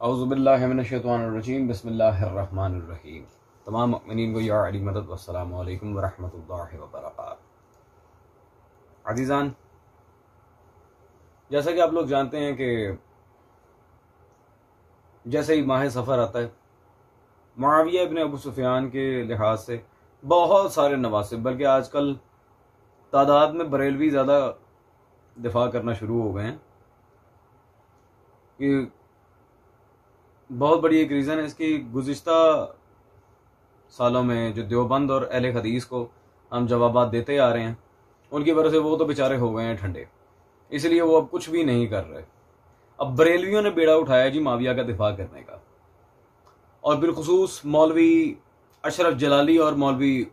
औज़ुबिल्लाहि मिनश्शैतानिर्रजीम बिस्मिल्लाहिर्रहमानिर्रहीम। तमाम मुमिनीन को या अली मदद वस्सलामु अलैकुम वरहमतुल्लाहि वबरकातुहू। अज़ीज़ान, जैसा कि आप लोग जानते हैं कि जैसे ही माह सफ़र आता है, मुआविया इब्न अबू सुफियान के लिहाज से बहुत सारे नवासिब, बल्कि आजकल तादाद में बरेलवी ज़्यादा दिफा करना शुरू हो गए हैं। कि बहुत बड़ी एक रीज़न है इसकी, गुज़िश्ता सालों में जो देवबंद और अहले हदीस को हम जवाबात देते आ रहे हैं, उनकी वजह से वो तो बेचारे हो गए हैं ठंडे, इसलिए वो अब कुछ भी नहीं कर रहे। अब बरेलवियों ने बेड़ा उठाया जी मुआविया का दिफा करने का, और बिलखुसूस मौलवी अशरफ जलाली और मौलवी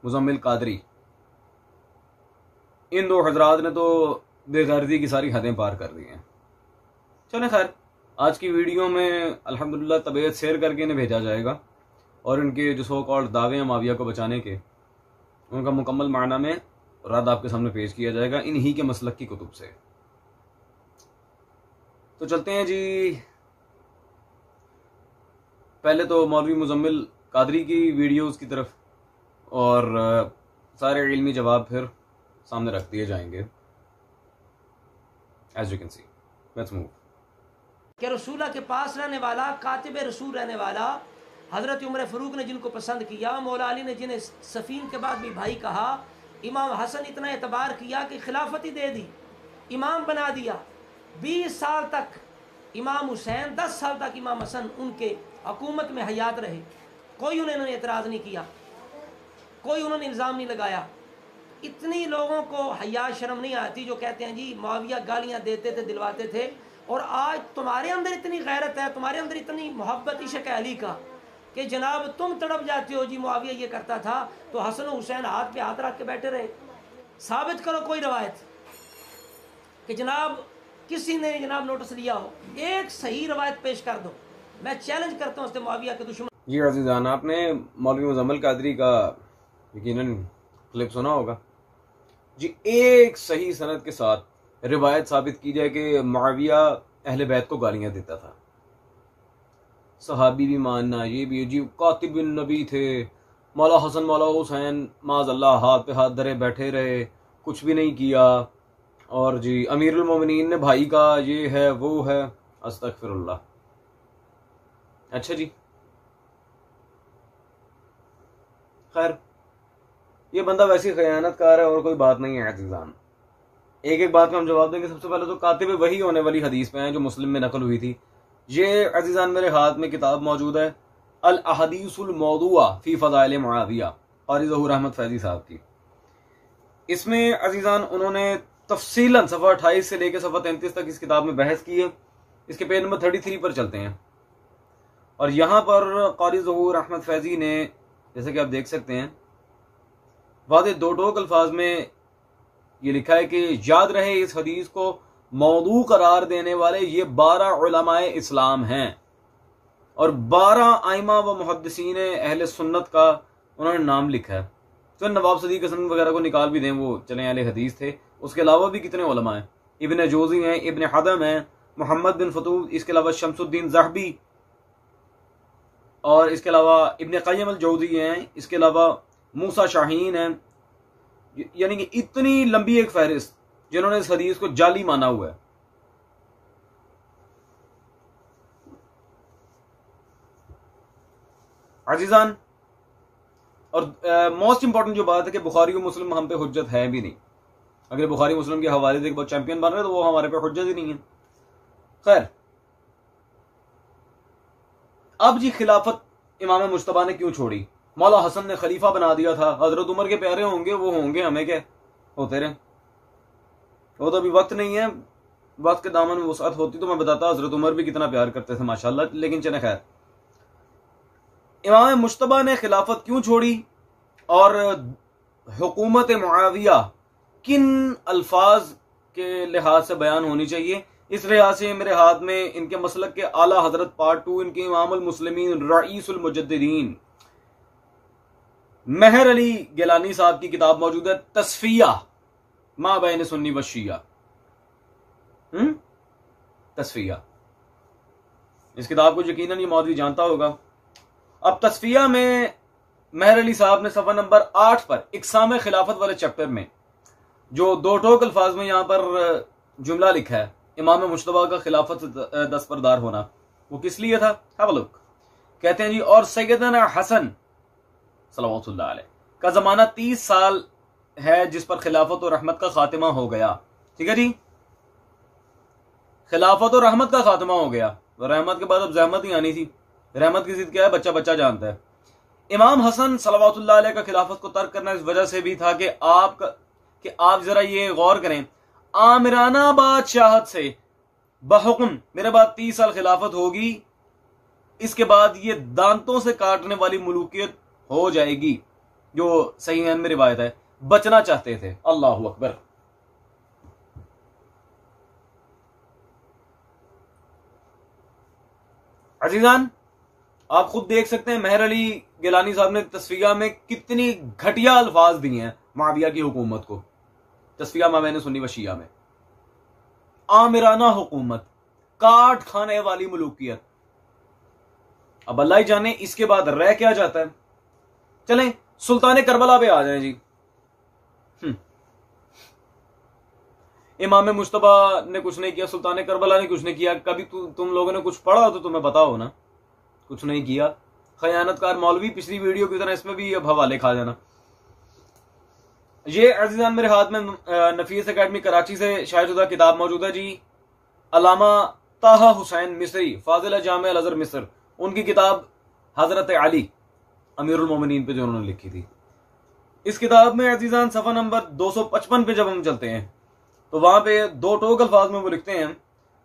मुजम्मिल कादरी, इन दो हजरात ने तो बेगैरती की सारी हदें पार कर दी हैं। चलें खैर, आज की वीडियो में अल्हम्दुलिल्लाह तबीयत शेयर करके इन्हें भेजा जाएगा और इनके जो सो कॉल्ड दावे हैं मुआविया को बचाने के, उनका मुकम्मल माना में रद्द आपके सामने पेश किया जाएगा इन्हीं के मसलक की कुतुब से। तो चलते हैं जी, पहले तो मौलवी मुजम्मिल कादरी की वीडियोस की तरफ, और सारे इल्मी जवाब फिर सामने रख दिए जाएंगे। As you can see, let's move. कि रसूला के पास रहने वाला, कातिब रसूल रहने वाला हज़रत उमर फ़ारूक ने जिनको पसंद किया, मौला अली ने जिन्हें सफ़ीन के बाद भी भाई कहा, इमाम हसन इतना एतबार किया कि खिलाफत ही दे दी, इमाम बना दिया। 20 साल तक इमाम हुसैन, 10 साल तक इमाम हसन उनके हुकूमत में हयात रहे, कोई उन्होंने एतराज़ नहीं किया, कोई उन्होंने इल्ज़ाम नहीं लगाया। इतनी लोगों को हया शर्म नहीं आती जो कहते हैं जी मुआविया गालियाँ देते थे, दिलवाते थे, और आज तुम्हारे अंदर इतनी गैरत है, तुम्हारे अंदर इतनी मोहब्बत इश्क़ अली का कि जनाब तुम तड़प जाते हो जी मुआविया ये करता था तो हसन हुसैन हाथ पे हाथ रख के बैठे रहे। साबित करो कोई रवायत कि जनाब किसी ने जनाब नोटिस लिया हो, एक सही रवायत पेश कर दो, मैं चैलेंज करता हूँ मुआविया के दुश्मन। जी अज़ीज़ान, आपने मौलवी मुजम्मिल कादरी का यकीनन क्लिप सुना होगा जी। एक सही सनद के साथ रिवायत साबित की जाए कि मुआविया अहले बैत को गालियां देता था, सहाबी भी मानना, ये भी जी कातिब बिन नबी थे, मौला हसन मौला हुसैन माज़अल्लाह हाथ पे हाथ धरे बैठे रहे, कुछ भी नहीं किया, और जी अमीरुल मोमिनीन ने भाई का ये है वो है, अस्तगफिरुल्लाह। अच्छा जी, खैर ये बंदा वैसे खयानतकार है और कोई बात नहीं है अज़ीज़ान। एक एक बात में हम जवाब देंगे। सबसे पहले तो कातिब वही होने वाली हदीस पे हैं जो मुस्लिम में नकल हुई थी। ये अज़ीज़ान मेरे हाथ में किताब मौजूद है, अल अहदीसुल मौदूआ फी फ़ज़ाइल मुआविया, क़ारी ज़हूर अहमद फैज़ी साहब की। इसमें अज़ीज़ान उन्होंने तफसीलन सफ़ा 28 से लेकर सफ़ा 33 तक इस किताब में बहस की है। इसके पेज नंबर 33 पर चलते हैं, और यहाँ पर क़ारी ज़हूर अहमद फैज़ी ने, जैसे कि आप देख सकते हैं, वादे दो टोक अल्फाज में ये लिखा है कि याद रहे इस हदीस को मौदू करार देने वाले ये 12 उलमाए इस्लाम हैं, और 12 आइमा व मुहद्दिसीन अहले सुन्नत का उन्होंने नाम लिखा है। तो नवाब सदीक हसन वगैरह को निकाल भी दें, वो चले अहले हदीस थे, उसके अलावा भी कितने उलमा हैं। इब्न जोजी हैं, इब्न हदम हैं, मोहम्मद बिन फतूह, इसके अलावा शमसुद्दीन ज़हबी, और इसके अलावा इब्न क़य्यम अल जौज़ी हैं, इसके अलावा मूसा शाहीन हैं। यानी कि इतनी लंबी एक फहरिस्त जिन्होंने इस हदीस को जाली माना हुआ है। अजीजान, और मोस्ट इंपॉर्टेंट जो बात है कि बुखारी और मुस्लिम हम पे हुज्जत है भी नहीं। अगर बुखारी मुस्लिम के हवाले से बहुत चैंपियन बन रहे तो वो हमारे पे हुज्जत ही नहीं है। खैर, अब जी खिलाफत इमाम मुज्तबा ने क्यों छोड़ी? मौला हसन ने खलीफा बना दिया था, हजरत उमर के प्यारे होंगे वो होंगे, हमें क्या होते रहे, वो तो अभी वक्त नहीं है। वक्त के दामन में वसअत होती तो मैं बताता हजरत उमर भी कितना प्यार करते थे माशाल्लाह। लेकिन चले खैर, इमाम मुज्तबा ने खिलाफत क्यों छोड़ी और हुकूमत मुआविया किन अल्फाज के लिहाज से बयान होनी चाहिए, इस लिहाज से मेरे हाथ में इनके मसलक के आला हजरत पार्ट 2, इनके इमामुल मुस्लिमीन रईसुल मुजद्दिदीन मेहर अली गिलानी साहब की किताब मौजूद है, तस्फिया मा बैन सुन्नी व शिया। तस्फिया इस किताब को यकीनन ये मौलवी जानता होगा। अब तस्फिया में मेहर अली साहब ने सफ़ा नंबर 8 पर इक़साम खिलाफत वाले चैप्टर में जो दो टोक अल्फाज में यहाँ पर जुमला लिखा है, इमाम मुश्तबा का खिलाफत दस्तबरदार होना, वो किस लिए था? Have a look. कहते हैं जी, और सैयदना हसन सल्लल्लाहु अलैहि का जमाना 30 साल है जिस पर खिलाफत और रहमत का खातिमा हो गया। ठीक है जी, खिलाफत और रहमत का खातिमा हो गया, तो रहमत के बाद अब जहमत ही आनी थी। रहमत की जिद क्या है? बच्चा बच्चा जानता है। इमाम हसन सल्लल्लाहु अलैहि का खिलाफत को तर्क करना इस वजह से भी था कि आप जरा ये गौर करें, आमिराना बादशाहत से बहुक्म मेरे बाद 30 साल खिलाफत होगी, इसके बाद ये दांतों से काटने वाली मुलूकियत हो जाएगी, जो सही में रिवायत है। बचना चाहते थे। अल्लाह अकबर। अजीजान, आप खुद देख सकते हैं मेहर अली गिलानी साहब ने तस्फिया में कितनी घटिया अल्फाज दिए हैं मुआविया की हुकूमत को। तस्फिया मैंने सुन्नी व शिया में आमिराना हुकूमत, काट खाने वाली मुलूकियत। अब अल्लाह ही जाने इसके बाद रह क्या जाता है। चलें सुल्तान करबला पे आ जाएं जी। इमाम मुश्तबा ने कुछ नहीं किया, सुल्तान करबला ने कुछ नहीं किया। कभी तुम लोगों ने कुछ पढ़ा हो तो तुम्हें पता हो ना, कुछ नहीं किया। खयानतकार मौलवी, पिछली वीडियो की तरह इसमें भी अब हवाले खा जाना। ये अजीजान मेरे हाथ में नफीस एकेडमी कराची से शायद शुदा किताब मौजूद है जी। अलामा ताहा हुसैन मिस्री, फाजिल जामे अल अज़हर मिस्र, उनकी किताब हजरत अली अमीरुल मोमिनीन पे जो उन्होंने लिखी थी। इस किताब में अजीजान सफ़ा नंबर 255 पे जब हम चलते हैं तो वहां पे दो टोक अल्फाज में वो लिखते हैं,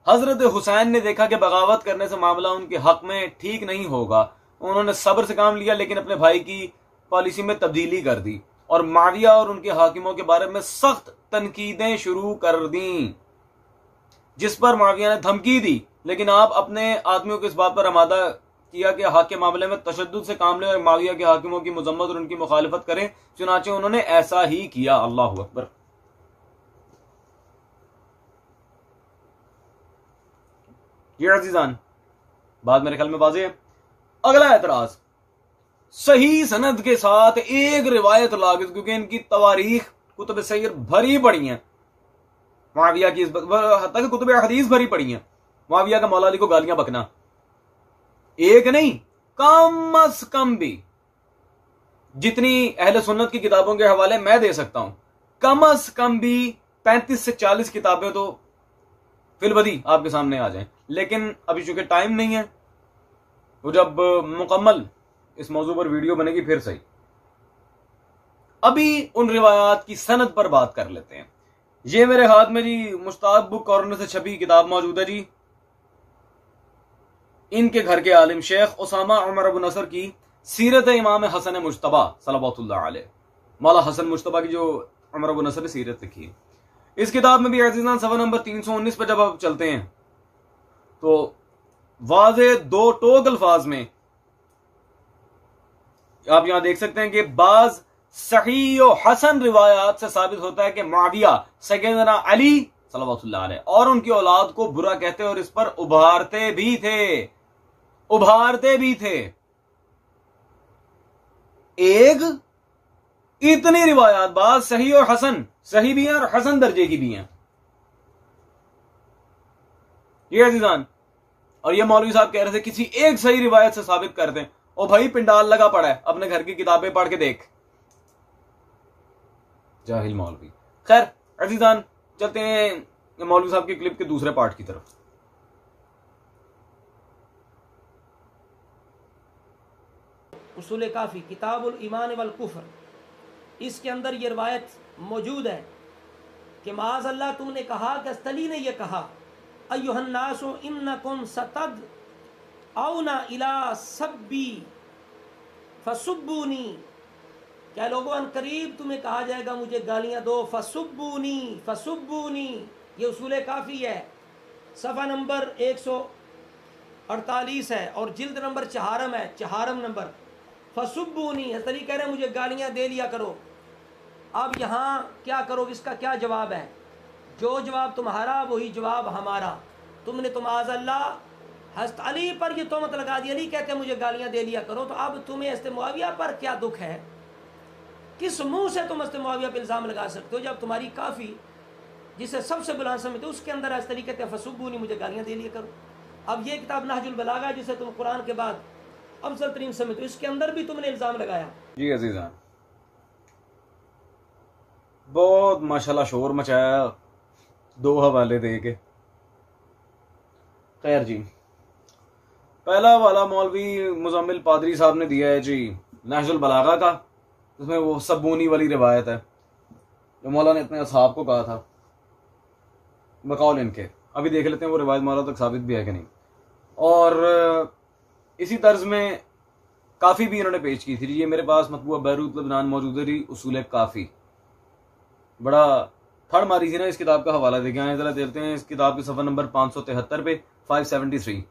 हजरत हुसैन ने देखा कि बगावत करने से मामला उनके हक में ठीक नहीं होगा। उन्होंने सब्र से काम लिया, लेकिन अपने भाई की पॉलिसी में तब्दीली कर दी और माविया और उनके हाकिमों के बारे में सख्त तनकीदें शुरू कर दी, जिस पर माविया ने धमकी दी। लेकिन आप अपने आदमियों को इस बात पर आमादा किया कि हक के मामले में तशद्दुद से काम लें और माविया के हाकिमों की मजम्मत और उनकी मुखालिफत करें। चुनाचे उन्होंने ऐसा ही किया। अल्लाह अकबर। ये अजीजान बात मेरे ख्याल में वाज़ेह है। अगला एतराज, सही सनद के साथ एक रिवायत लागित, क्योंकि इनकी तवारीख कुतुब सैर भरी पड़ी हैं, मुआविया की हत्ता कि कुतुब हदीस भरी पड़ी हैं। मुआविया का मौला अली को गालियां बकना, एक नहीं कम अज कम भी जितनी अहले सुन्नत की किताबों के हवाले मैं दे सकता हूं, कम अज कम भी 35 से 40 किताबें तो फिलबदी आपके सामने आ जाएं। लेकिन अभी चूंकि टाइम नहीं है, वो जब मुकम्मल इस मौजू पर वीडियो बनेगी फिर सही। अभी उन रिवायात की सनद पर बात कर लेते हैं। ये मेरे हाथ में जी मुश्ताक बुक कॉर्नर से छपी किताब मौजूद है जी। इनके घर के आलिम शेख उसामा उमर अबू नसर की सीरत इमाम हसन मुश्तबा सल्लल्लाहु अलैहि, मौला हसन मुश्तबा की जो उमर अबू नसर ने सीरत लिखी है। इस किताब में भी अजीजान सफ़ा नंबर 319 पर जब आप चलते हैं तो वाज़े दो टोक अल्फाज में आप यहां देख सकते हैं कि बाज सही और हसन रिवायात से साबित होता है कि मुआविया सैयदना अली सल्लल्लाहु अलैहि और उनकी औलाद को बुरा कहते और इस पर उभारते भी थे। एक इतनी रिवायात, बात सही और हसन, सही भी हैं और हसन दर्जे की भी हैं। ये अजीजान, और ये मौलवी साहब कह रहे थे किसी एक सही रिवायत से साबित कर दें। ओ भाई, पिंडाल लगा पड़ा है, अपने घर की किताबें पढ़ के देख, जाहिल मौलवी। खैर अजीजान, चलते हैं मौलवी साहब की क्लिप के दूसरे पार्ट की तरफ। उसूल काफ़ी किताबुल ईमान वल कुफ्र, इसके अंदर ये रवायत मौजूद है कि माज़ अल्लाह तुमने कहा कि अस्तली ने यह कहा, अय्युहन्नासु इन्नकुम सतद औना इला सब्बी फसुब्बूनी, क्या लोगों अन करीब तुम्हें कहा जाएगा मुझे गालियां दो, फसुब्बूनी। ये उसूल काफ़ी है, सफ़ा नंबर 148 है और जिल्द नंबर 4 है, 4 नंबर। फसुब्बूनी, हस्तली कह रहे हैं मुझे गालियां दे लिया करो। अब यहाँ क्या करो, इसका क्या जवाब है? जो जवाब तुम्हारा वही जवाब हमारा। तुमने तो माज़अल्लाह हज़रत अली पर ये तोहमत लगा दी, अली कहते मुझे गालियां दे लिया करो, तो अब तुम्हें हज़रत मुआविया पर क्या दुख है? किस मुंह से तुम हज़रत मुआविया पर इल्ज़ाम लगा सकते हो जब तुम्हारी काफ़ी जिसे सबसे बुलंद समझते उसके अंदर हज़रत अली कहते हैं फसुब्बूनी, मुझे गालियां दे लिया करो। अब ये किताब नहजुल बलागा है जिसे तुम कुरान के बाद अफजल तरीन समझते हो, इसके अंदर भी तुमने इल्ज़ाम लगाया। जी अजीज़ान, बहुत माशाल्लाह शोर मचाया 2 हवाले दे के। खैर जी, पहला वाला मौलवी मुजम्मिल पादरी साहब ने दिया है जी नहजुल बलागा का, उसमें वो सब्बूनी वाली रिवायत है जो मौला ने अपने असहाब को कहा था बकौल इनके। अभी देख लेते हैं वो रिवायत मौला तक साबित भी है कि नहीं। और इसी तर्ज में काफ़ी भी इन्होंने पेश की थी। ये मेरे पास मतबूआ बैरूत लबनान मौजूद है, उसूल काफ़ी, बड़ा थड़ मारी थी ना इस किताब का हवाला देखे आए, जरा देखते हैं इस किताब के सफ़ा नंबर 573 पे 573।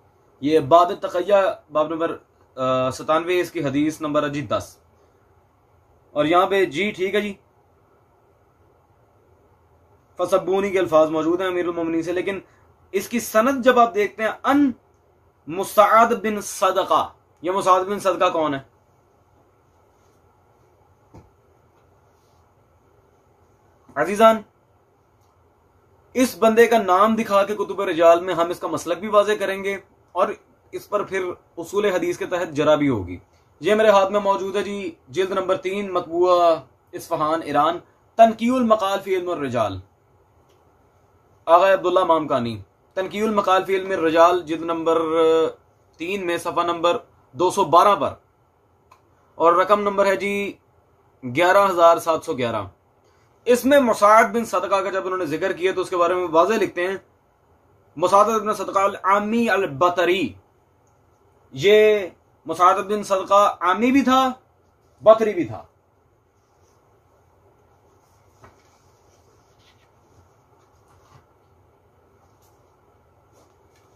ये बाब तक़य्या बाब नंबर 97, इसकी हदीस नंबर है जी 10। और यहाँ पे जी ठीक है जी फसब्बूनी के अल्फाज मौजूद हैं अमीरुल मोमिनीन से, लेकिन इसकी सनद जब आप देखते हैं अन मुसाद बिन सदका, ये मुसाद बिन सदका कौन है? अजीजान, इस बंदे का नाम दिखा के कुतुब रिजाल में हम इसका मसलक भी वाज़े करेंगे और इस पर फिर उसूल हदीस के तहत जरा भी होगी। ये मेरे हाथ में मौजूद है जी जिल्द नंबर 3 मतबूआ इस्फहान ईरान, तनकीउल मकाल फी इल्म रिजाल, आगा अब्दुल्ला मामकानी, तनकीउल मकाल फी इल्म रिजाल जिल्द नंबर 3 में सफ़ा नंबर 212 पर, और रकम नंबर है जी 11711। इसमें मुसाद बिन सदका का जब उन्होंने जिक्र किया तो उसके बारे में वाज़े लिखते हैं मुसाद बिन सदका आमी अल बतरी, ये मुसाद बिन सदका आमी भी था बतरी भी था।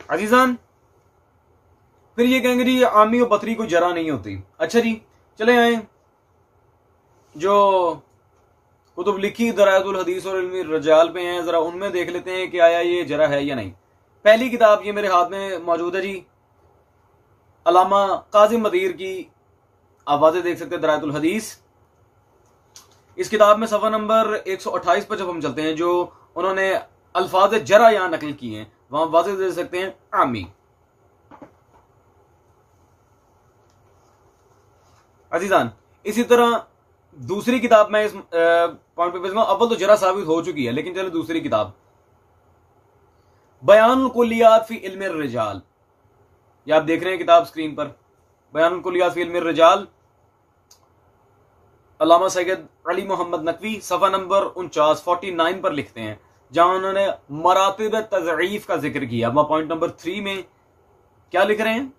अजीजान, फिर ये कहेंगे जी आमी और बतरी कोई जरा नहीं होती। अच्छा जी, चले आए जो कुतुब लिखी दरायतुल हदीस और इल्मी रजाल पे हैं, जरा उनमें देख लेते हैं कि आया ये जरा है या नहीं। पहली किताब ये मेरे हाथ में मौजूद है जी अलामा काज़ी मदीर की, आप वाज़े देख सकते हैं दरायतुल हदीस। इस किताब में सफ़ा नंबर 128 पर जब हम चलते हैं, जो उन्होंने अल्फाज जरा यहां नकल किए हैं, वहां वाज़े देख सकते हैं आमी। अजीजान, इसी तरह दूसरी किताब में इस पॉइंट पे भेजूंगा, अव्वल तो जरा साबित हो चुकी है, लेकिन चलो दूसरी किताब बयानुल कुल्लियात फी इल्म रिजाल, ये आप देख रहे हैं किताब स्क्रीन पर, बयानुल कुल्लियात फी इल्म रिजाल, अल्लामा सैयद अली मोहम्मद नकवी, सफ़ा नंबर 49 पर लिखते हैं, जहां उन्होंने मरातिब तज़ईफ का जिक्र किया। वहां पॉइंट नंबर 3 में क्या लिख रहे हैं?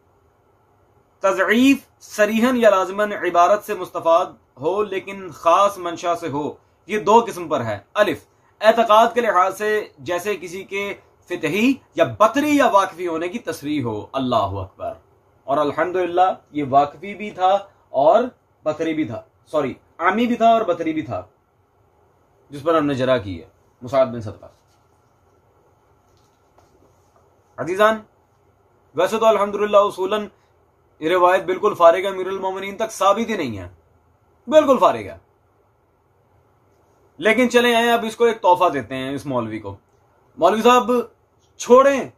तज़ईफ सरीहन या लाज़िमन इबारत से मुस्तफ़ाद हो लेकिन खास मंशा से हो, ये 2 किस्म पर है। अलिफ, एतकाद के लिहाज से जैसे किसी के फितही या बतरी या वाकफी होने की तस्रीह हो, अल्लाह अकबर, और अल्हम्दुलिल्लाह ये वाकफी भी था और बतरी भी था, सॉरी आमी भी था और बतरी भी था, जिस पर हमने जरा की है मुसाद बिन सदका। अजीजान, वैसे तो अल्हम्दुलिल्लाह उसूलन ये रिवायत बिल्कुल फारिग है, अमीरुल मोमिनीन तक साबित ही नहीं है, बिल्कुल फारिग है। लेकिन चले आए अब इसको एक तोहफा देते हैं इस मौलवी को। मौलवी साहब छोड़ें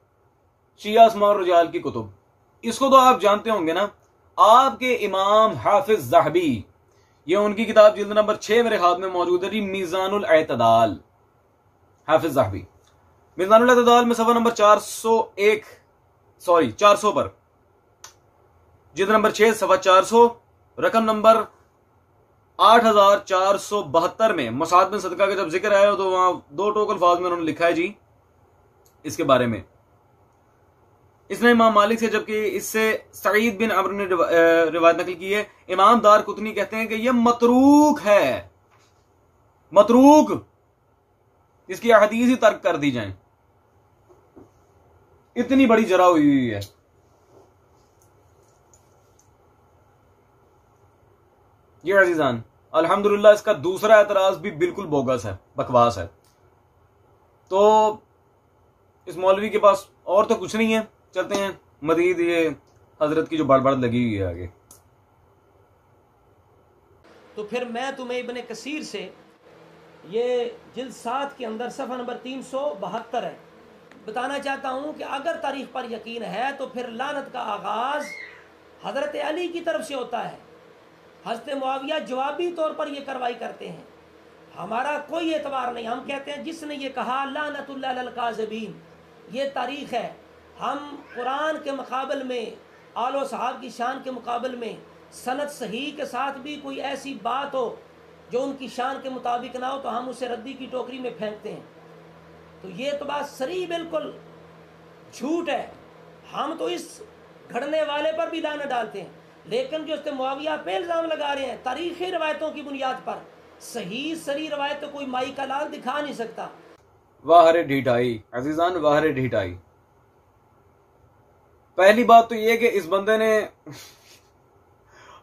शिया अस्मा और रिजाल की कुतुब, इसको तो आप जानते होंगे ना, आपके इमाम हाफिज ज़हबी, ये उनकी किताब जिल्द नंबर 6 मेरे हाथ में मौजूद है, मीज़ानुल एतदाल, हाफिज ज़हबी मीज़ानुल एतदाल में सफ़ा नंबर 400 पर, जिल्द नंबर 6 सफ़ा 400, रकम नंबर 8472 में मुसाद बिन सदका का जब जिक्र आया तो वहां 2 टोक अल्फाज में उन्होंने लिखा है जी इसके बारे में। इसने इमाम मालिक से, जबकि इससे सईद बिन अमर ने रिवायत नकल की है। इमाम दार कुतनी कहते हैं कि यह मतरूक है, मतरूक, इसकी हदीस ही तर्क कर दी जाए, इतनी बड़ी जरा हुई है। ये अजीजान, अल्हम्दुलिल्लाह इसका दूसरा एतराज भी बिल्कुल बोगस है, बकवास है। तो इस मौलवी के पास और तो कुछ नहीं है, चलते हैं मजीद ये हजरत की जो बड़बड़ लगी हुई है आगे। तो फिर मैं तुम्हें इब्ने कसीर से, ये जिल्द 7 के अंदर सफ़ा नंबर 372 है, बताना चाहता हूँ कि अगर तारीख़ पर यकीन है तो फिर लानत का आगाज़ हज़रत अली की तरफ से होता है। हज़रत मुआविया जवाबी तौर पर यह कार्रवाई करते हैं, हमारा कोई एतबार नहीं। हम कहते हैं जिसने ये कहा लानतुल्लाह अलल काज़िबीन, ये तारीख़ है। हम कुरान के मुकाबले में, आलो सहाब की शान के मुकाबले में सनद सही के साथ भी कोई ऐसी बात हो जो उनकी शान के मुताबिक ना हो तो हम उसे रद्दी की टोकरी में फेंकते हैं। तो ये तो बात सरी बिल्कुल झूठ है। हम तो इस घड़ने वाले पर भी लानत डालते हैं, लेकिन जो उसने मुआविया पे इल्ज़ाम लगा रहे हैं तारीख़ी रवायतों की बुनियाद पर, सही सरी रवायत तो कोई माई का लाल दिखा नहीं सकता। वाह रे ढिठाई अजीजान, वाह रे ढिठाई। पहली बात तो यह कि इस बंदे ने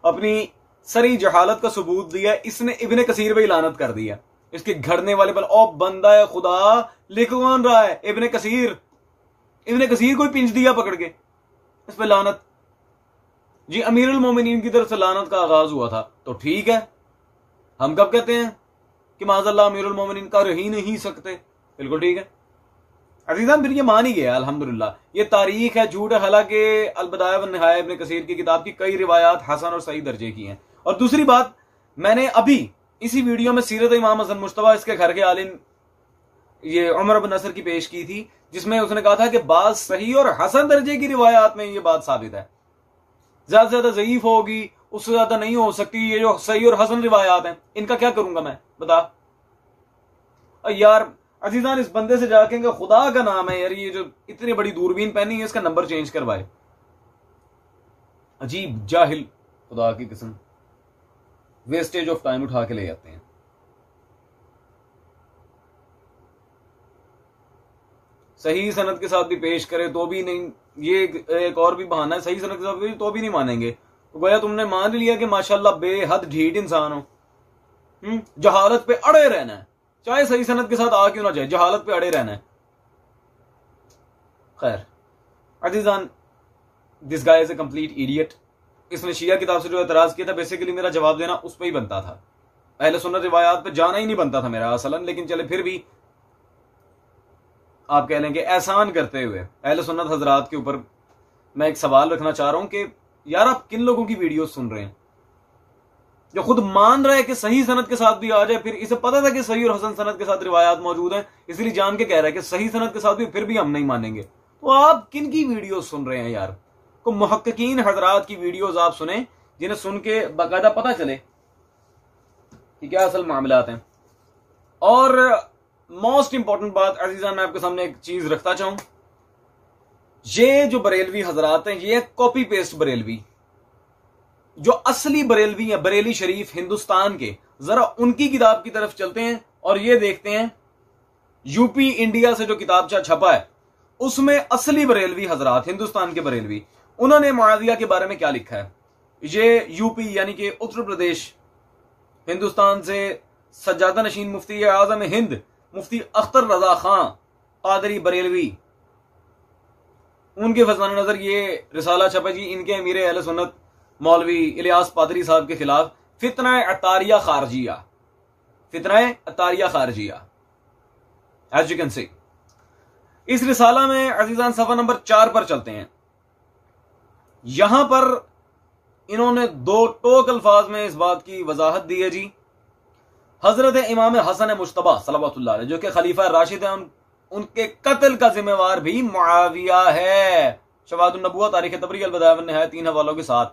अपनी सरी जहालत का सबूत दिया, इसने इब्ने कसीर पे लानत कर दिया इसके घड़ने वाले पर। ओ बंदा है खुदा, लिख कौन रहा है? इब्ने कसीर। इब्ने कसीर को पिंच दिया पकड़ के, इस पे लानत। जी अमीरुल मोमिनीन की तरफ से लानत का आगाज हुआ था तो ठीक है। हम कब कहते हैं कि माज़अल्लाह अमीरुल मोमिनीन कर ही नहीं सकते? बिल्कुल ठीक है अजीज़ान, फिर ये मान ही गया अल्हम्दुलिल्लाह। ये तारीख है, झूठ है। हालांकि अल-बदाया व निहाया इब्ने कसीर की किताब की कई रिवायात हसन और सही दर्जे की हैं। और दूसरी बात, मैंने अभी इसी वीडियो में सीरत इमाम हसन मुश्तबा, इसके घर के आलिम ये उमर बिन नसर की पेश की थी, जिसमें उसने कहा था कि बात सही और हसन दर्जे की रिवायात में ये बात साबित है। ज्यादा से ज्यादा ज़ईफ होगी, उससे ज्यादा नहीं हो सकती। ये जो सही और हसन रिवायात हैं, इनका क्या करूंगा मैं, बता। यार अजीजान, इस बंदे से जाके खुदा का नाम है यार, ये जो इतनी बड़ी दूरबीन पहनी है, इसका नंबर चेंज करवाए। अजीब जाहिल, खुदा की कसम, वेस्टेज ऑफ टाइम उठा के ले जाते हैं। सही सनद के साथ भी पेश करे तो भी नहीं, ये एक और भी बहाना है। सही सनद के साथ तो भी नहीं मानेंगे। तो गोया तुमने मान लिया कि माशाल्लाह बेहद ढीठ इंसान हो, जहालत पे अड़े रहना है, चाहे सही सनद के साथ आ क्यों ना जाए, जहालत पे अड़े रहना है। खैर अजीजान, this guy is a complete idiot. इसने शिया किताब से जो एतराज किया था, बेसिकली मेरा जवाब देना उस पर ही बनता था। अहले सुन्नत रिवायात पे जाना ही नहीं बनता था मेरा असलन, लेकिन चले फिर भी आप कह लेंगे एहसान करते हुए अहले सुन्नत हजरात के ऊपर मैं एक सवाल रखना चाह रहा हूं कि यार आप किन लोगों की वीडियो सुन रहे हैं जो खुद मान रहा है कि सही सनद के साथ भी आ जाए, फिर इसे पता था कि सही और हसन सनद के साथ रिवायात मौजूद हैं, इसलिए जान के कह रहा है कि सही सनद के साथ भी फिर भी हम नहीं मानेंगे। तो आप किन की वीडियो सुन रहे हैं यार? को मुहक्किकीन हजरात की वीडियोस आप सुने, जिन्हें सुन के बाकायदा पता चले कि क्या असल मामलात हैं। और मोस्ट इंपॉर्टेंट बात अजीजा, मैं आपके सामने एक चीज रखता चाहूं, ये जो बरेलवी हजरात हैं, ये कॉपी पेस्ट बरेलवी। जो असली बरेलवी हैं, बरेली शरीफ हिंदुस्तान के, जरा उनकी किताब की तरफ चलते हैं और ये देखते हैं यूपी इंडिया से जो किताबचा छपा है उसमें असली बरेलवी हजरात, हिंदुस्तान के बरेलवी, उन्होंने मुआविया के बारे में क्या लिखा है। ये यूपी यानी कि उत्तर प्रदेश हिंदुस्तान से सज्जादा नशीन मुफ्ती आजम हिंद मुफ्ती अख्तर रजा खां कादरी बरेलवी, उनके फजलान नजर ये रिसाला छपा जी, इनके अमीर अहले सुन्नत मौलवी इलियास पादरी साहब के खिलाफ फितना अतारिया खारजिया, फितना अतारिया खारजिया। एज यू कैन सी, इस रिसाला में अजीजान सफा नंबर 4 पर चलते हैं। यहां पर इन्होंने दो टोक अल्फाज में इस बात की वजाहत दी है जी, हजरत इमाम हसन मुश्तबा सल्लल्लाहु अलैहि जो कि खलीफा राशिद हैं, उनके कत्ल का जिम्मेवार भी मुआविया है। शवाहिद नबुव्वत, तारीख तबरी, अल-बदाया व निहाया, 3 हवालों के साथ।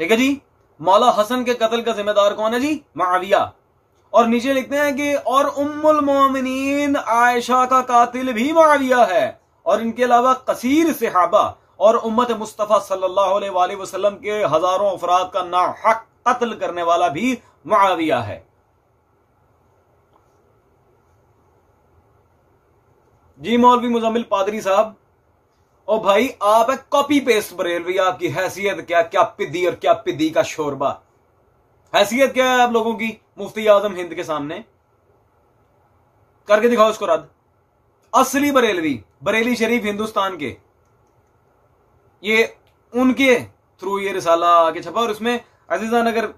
ठीक है जी, मौला हसन के कत्ल का जिम्मेदार कौन है जी? मुआविया। और नीचे लिखते हैं कि और उम्मुल मोमिनीन आयशा का कातिल भी मुआविया है, और इनके अलावा कसीर सहाबा और उम्मत मुस्तफा सल्लल्लाहु अलैहि वसल्लम के हजारों अफराद का नाहक कत्ल करने वाला भी मुआविया है। जी मौलवी मुजम्मिल पादरी साहब, ओ भाई आप है कॉपी पेस्ट बरेलवी, आपकी हैसियत क्या, क्या पिद्दी और क्या पिद्दी का शोरबा, हैसियत क्या है आप लोगों की मुफ्ती आजम हिंद के सामने? करके दिखाओ इसको रद्द। असली बरेलवी, बरेली शरीफ हिंदुस्तान के, ये उनके थ्रू ये रिसाला आगे छपा। और इसमें अजीजान अगर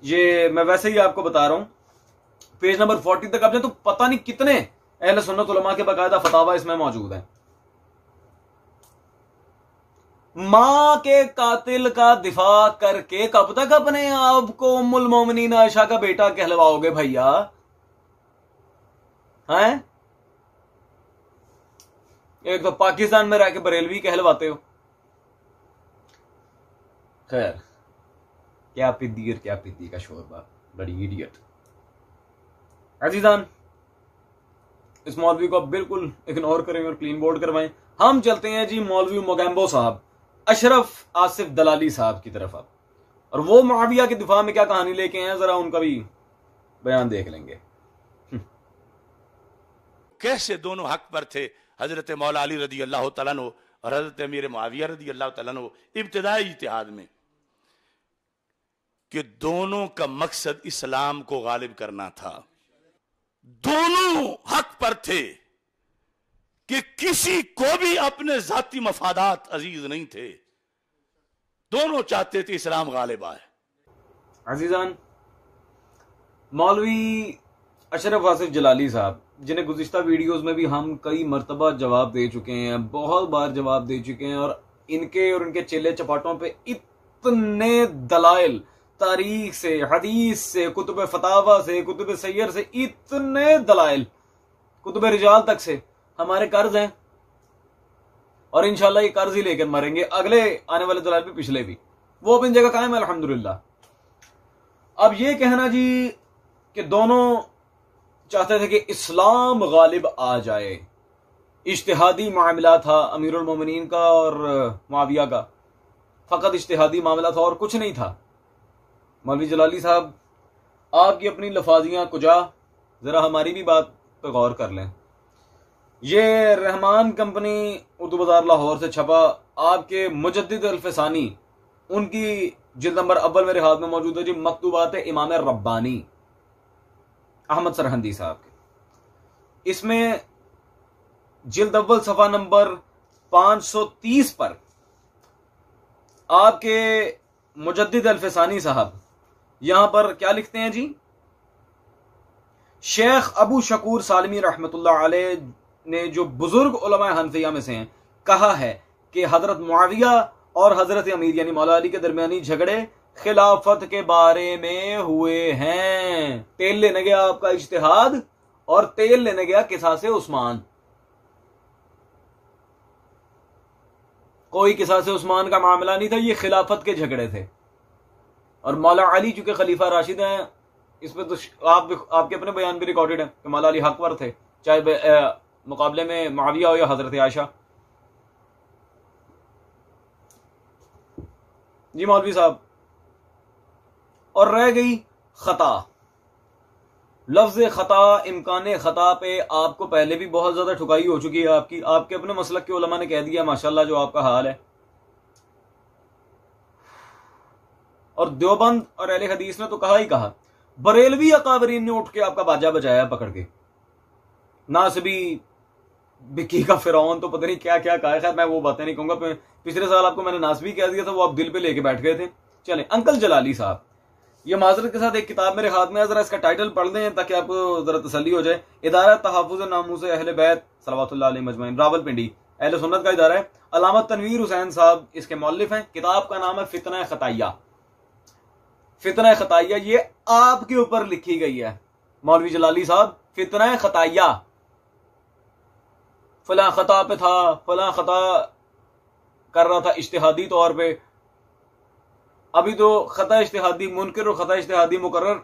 ये मैं वैसे ही आपको बता रहा हूं, पेज नंबर 40 तक आप जाए तो पता नहीं कितने अहले सुन्नत उलमा के बाकायदा फतावा इसमें मौजूद है। मां के कातिल का दिफा करके कब तक अपने आप को उम्मुल मोमिनीन आयशा का बेटा कहलवाओगे भैया? हैं? एक तो पाकिस्तान में रह के बरेलवी कहलवाते हो। खैर, क्या पिद्दी और क्या पिद्दी का शोरबा, बड़ी इडियट। अजीजान, इस मौलवी को आप बिल्कुल इग्नोर करें और क्लीन बोर्ड करवाएं। हम चलते हैं जी मौलवी मोगैम्बो साहब, अशरफ आसिफ दलाली साहब की तरफ आप, और वो मुआविया के दिफा में क्या कहानी लेके हैं जरा उनका भी बयान देख लेंगे। कैसे दोनों हक पर थे, हजरत मौला अली रदी अल्लाह तआला अन्हु और हजरत अमीर मुआविया रदी अल्लाह तआला अन्हु इब्तिदाई इत्तेहाद में, कि दोनों का मकसद इस्लाम को गालिब करना था। दोनों हक पर थे कि किसी को भी अपने जाती मफादात अजीज नहीं थे, दोनों चाहते थे इस्लाम गालिब आए। अजीजान, मौलवी अशरफ आसिफ जलाली साहब, जिन्हें गुज़िश्ता वीडियोस में भी हम कई मर्तबा जवाब दे चुके हैं, बहुत बार जवाब दे चुके हैं, और इनके और इनके चेले चपाटों पे इतने दलाइल तारीख से, हदीस से, कुतुब फतावा से, कुतुब सैयर से, इतने दलाइल, कुतुब रिजाल तक से हमारे कर्ज हैं, और इंशाल्लाह ये कर्ज ही लेकर मरेंगे। अगले आने वाले दलाइल भी, पिछले भी, वो अपनी जगह कायम है अल्हम्दुलिल्लाह। अब ये कहना जी कि दोनों चाहते थे कि इस्लाम गालिब आ जाए, इज्तिहादी मामला था अमीरुल मोमिनीन का और मुआविया का, फकत इज्तिहादी मामला था और कुछ नहीं था। मौलवी जलाली साहब, आपकी अपनी लफाजियां कुजा, जरा हमारी भी बात पर गौर कर लें। ये रहमान कंपनी उर्दू बाजार लाहौर से छपा आपके मुजद्दिद अल-फ़सानी, उनकी जिल्द नंबर अव्वल मेरे हाथ में मौजूद है जी, मकतूबात इमाम रब्बानी अहमद सरहंदी साहब के। इसमें जिल्द अव्वल सफा नंबर 530 पर आपके मुजद्दिद अल-फ़सानी साहब यहां पर क्या लिखते हैं जी, शेख अबू शकूर सालमी रहमतुल्लाह अलैह ने, जो बुजुर्ग उलमा हनफिया में से हैं, कहा है कि हजरत मुआविया और हजरत अमीर यानी मौला अली के दरमियानी झगड़े खिलाफत के बारे में हुए हैं। तेल लेने गया आपका इज्तिहाद और तेल लेने गया किसासे उस्मान। कोई किसासे उस्मान का मामला नहीं था, ये खिलाफत के झगड़े थे। और मौला अली चूंकि खलीफा राशिद हैं, इस पर तो आपके अपने बयान भी रिकॉर्डेड है कि मौला अली हकवर थे, चाहे मुकाबले में मुआविया हो या हजरत आयशा। जी मौलवी साहब, और रह गई खता। लफ्ज खता, इम्कान खता पे आपको पहले भी बहुत ज्यादा ठुकाई हो चुकी है आपकी, आपके अपने मसलक के उलमा ने कह दिया माशाल्लाह जो आपका हाल है। और देवबंद और अहले हदीस ने तो कहा ही कहा, बरेलवी अकाबरीन ने उठ के आपका बाजा बजाया पकड़ के। नासबी बिक्की का फिरौन तो पता नहीं क्या क्या कहा है, खैर मैं वो बातें नहीं कहूंगा। पिछले साल आपको मैंने नासबी कह दिया था, वो आप दिल पे लेके बैठ गए थे। चलें, अंकल जलाली साहब, ये माजरत के साथ एक किताब मेरे हाथ में है, जरा इसका टाइटल पढ़ दें ताकि आपको जरा तसल्ली हो जाए। इदारा तहफ़्फ़ुज़ नामूस अहले बैत सल्लल्लाहु अलैहि मजमईन, रावलपिंडी, अहले सुन्नत का इदारा है। अलामत तनवीर हुसैन साहब इसके मौलिफ हैं। किताब का नाम है फितना खताया। फितना खताया ये आपके ऊपर लिखी गई है मौलवी जलाली साहब। फितना खताया, फला खता पे था, फला खता कर रहा था इज्तिहादी तौर पे। अभी तो खता इज्तिहादी मुनकर और खता इज्तिहादी मुकर्रर,